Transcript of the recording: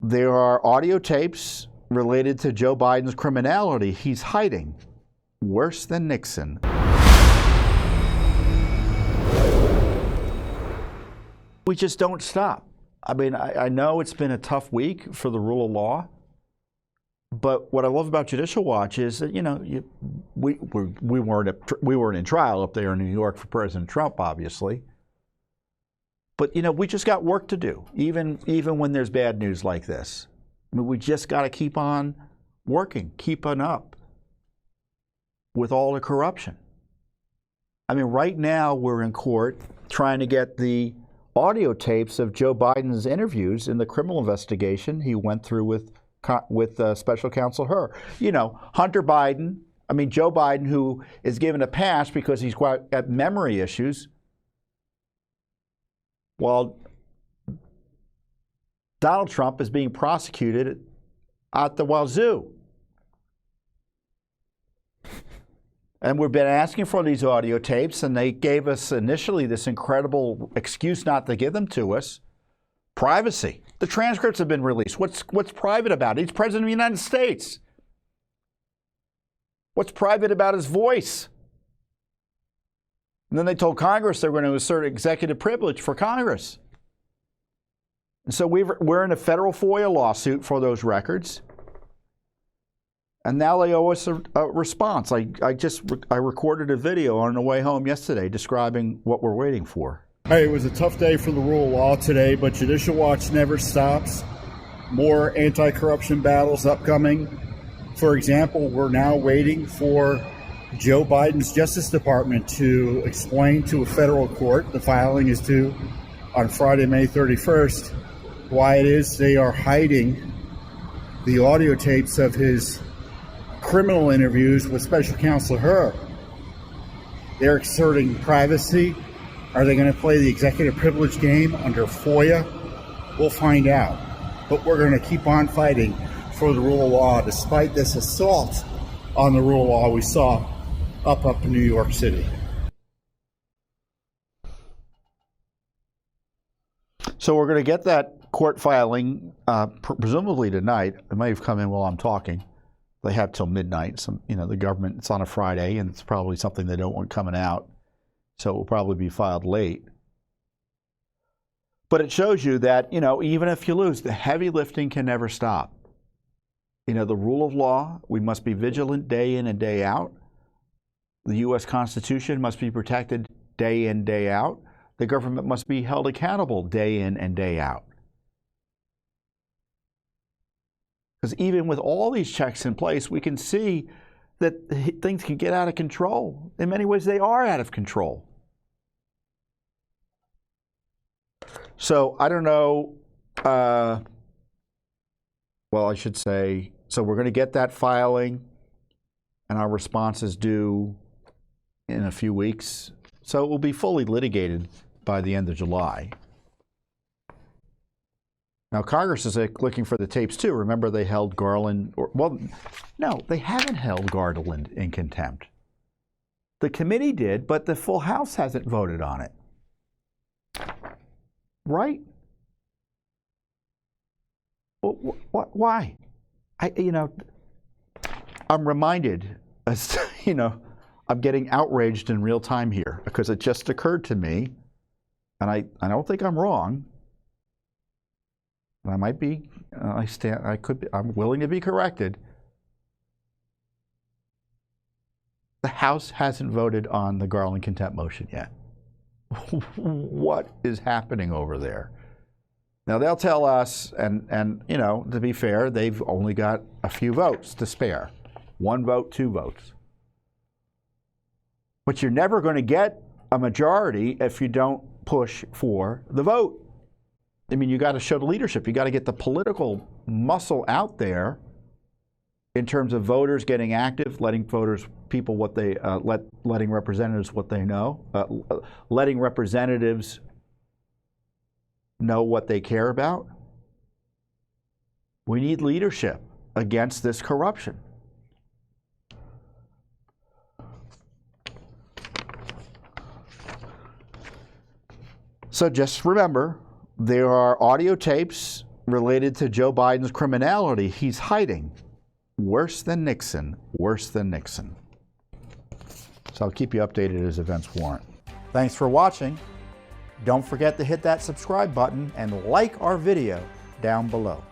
there are audio tapes related to Joe Biden's criminality. He's hiding. Worse than Nixon. We just don't stop. I mean, I know it's been a tough week for the rule of law, but what I love about Judicial Watch is that, we weren't in trial up there in New York for President Trump, obviously. But, we just got work to do, even when there's bad news like this. I mean, we just got to keep on working, keeping up with all the corruption. I mean, right now we're in court trying to get the audio tapes of Joe Biden's interviews in the criminal investigation he went through with Special Counsel Hur. Hunter Biden, Joe Biden, who is given a pass because he's got memory issues, while Donald Trump is being prosecuted at the wazoo. And we've been asking for these audio tapes, and they gave us initially this incredible excuse not to give them to us. Privacy. The transcripts have been released. What's private about it? He's president of the United States. What's private about his voice? And then they told Congress they were going to assert executive privilege for Congress. And so we're in a federal FOIA lawsuit for those records. And now they owe us a response. I recorded a video on the way home yesterday describing what we're waiting for. Hey, it was a tough day for the rule of law today, but Judicial Watch never stops. More anti-corruption battles upcoming. For example, we're now waiting for Joe Biden's Justice Department to explain to a federal court, the filing is due on Friday, May 31st, why it is they are hiding the audio tapes of his criminal interviews with Special Counsel Hur. They're asserting privacy. Are they going to play the executive privilege game under FOIA? We'll find out. But we're going to keep on fighting for the rule of law despite this assault on the rule of law we saw up in New York City. So we're going to get that court filing presumably tonight. It may have come in while I'm talking. They have till midnight. The government, it's on a Friday, and it's probably something they don't want coming out. So it will probably be filed late. But it shows you that, even if you lose, the heavy lifting can never stop. The rule of law, we must be vigilant day in and day out. The U.S. Constitution must be protected day in, day out. The government must be held accountable day in and day out. Because even with all these checks in place, we can see that things can get out of control. In many ways, they are out of control. So I don't know. Well, I should say, so we're going to get that filing, and our response is due in a few weeks. So it will be fully litigated by the end of July. Now, Congress is looking for the tapes, too. Remember, they held Garland, no, they haven't held Garland in contempt. The committee did, but the full House hasn't voted on it. Right? Why? I'm reminded, I'm getting outraged in real time here because it just occurred to me, and I don't think I'm wrong. I might be. I'm willing to be corrected. The House hasn't voted on the Garland contempt motion yet. What is happening over there? Now they'll tell us, and to be fair, they've only got a few votes to spare. 1 vote, 2 votes. But you're never going to get a majority if you don't push for the vote. You got to show the leadership. You got to get the political muscle out there in terms of voters getting active, letting people what they letting representatives what they know, letting representatives know what they care about. We need leadership against this corruption. So just remember, there are audio tapes related to Joe Biden's criminality, he's hiding. Worse than Nixon, worse than Nixon. So I'll keep you updated as events warrant. Thanks for watching. Don't forget to hit that subscribe button and like our video down below.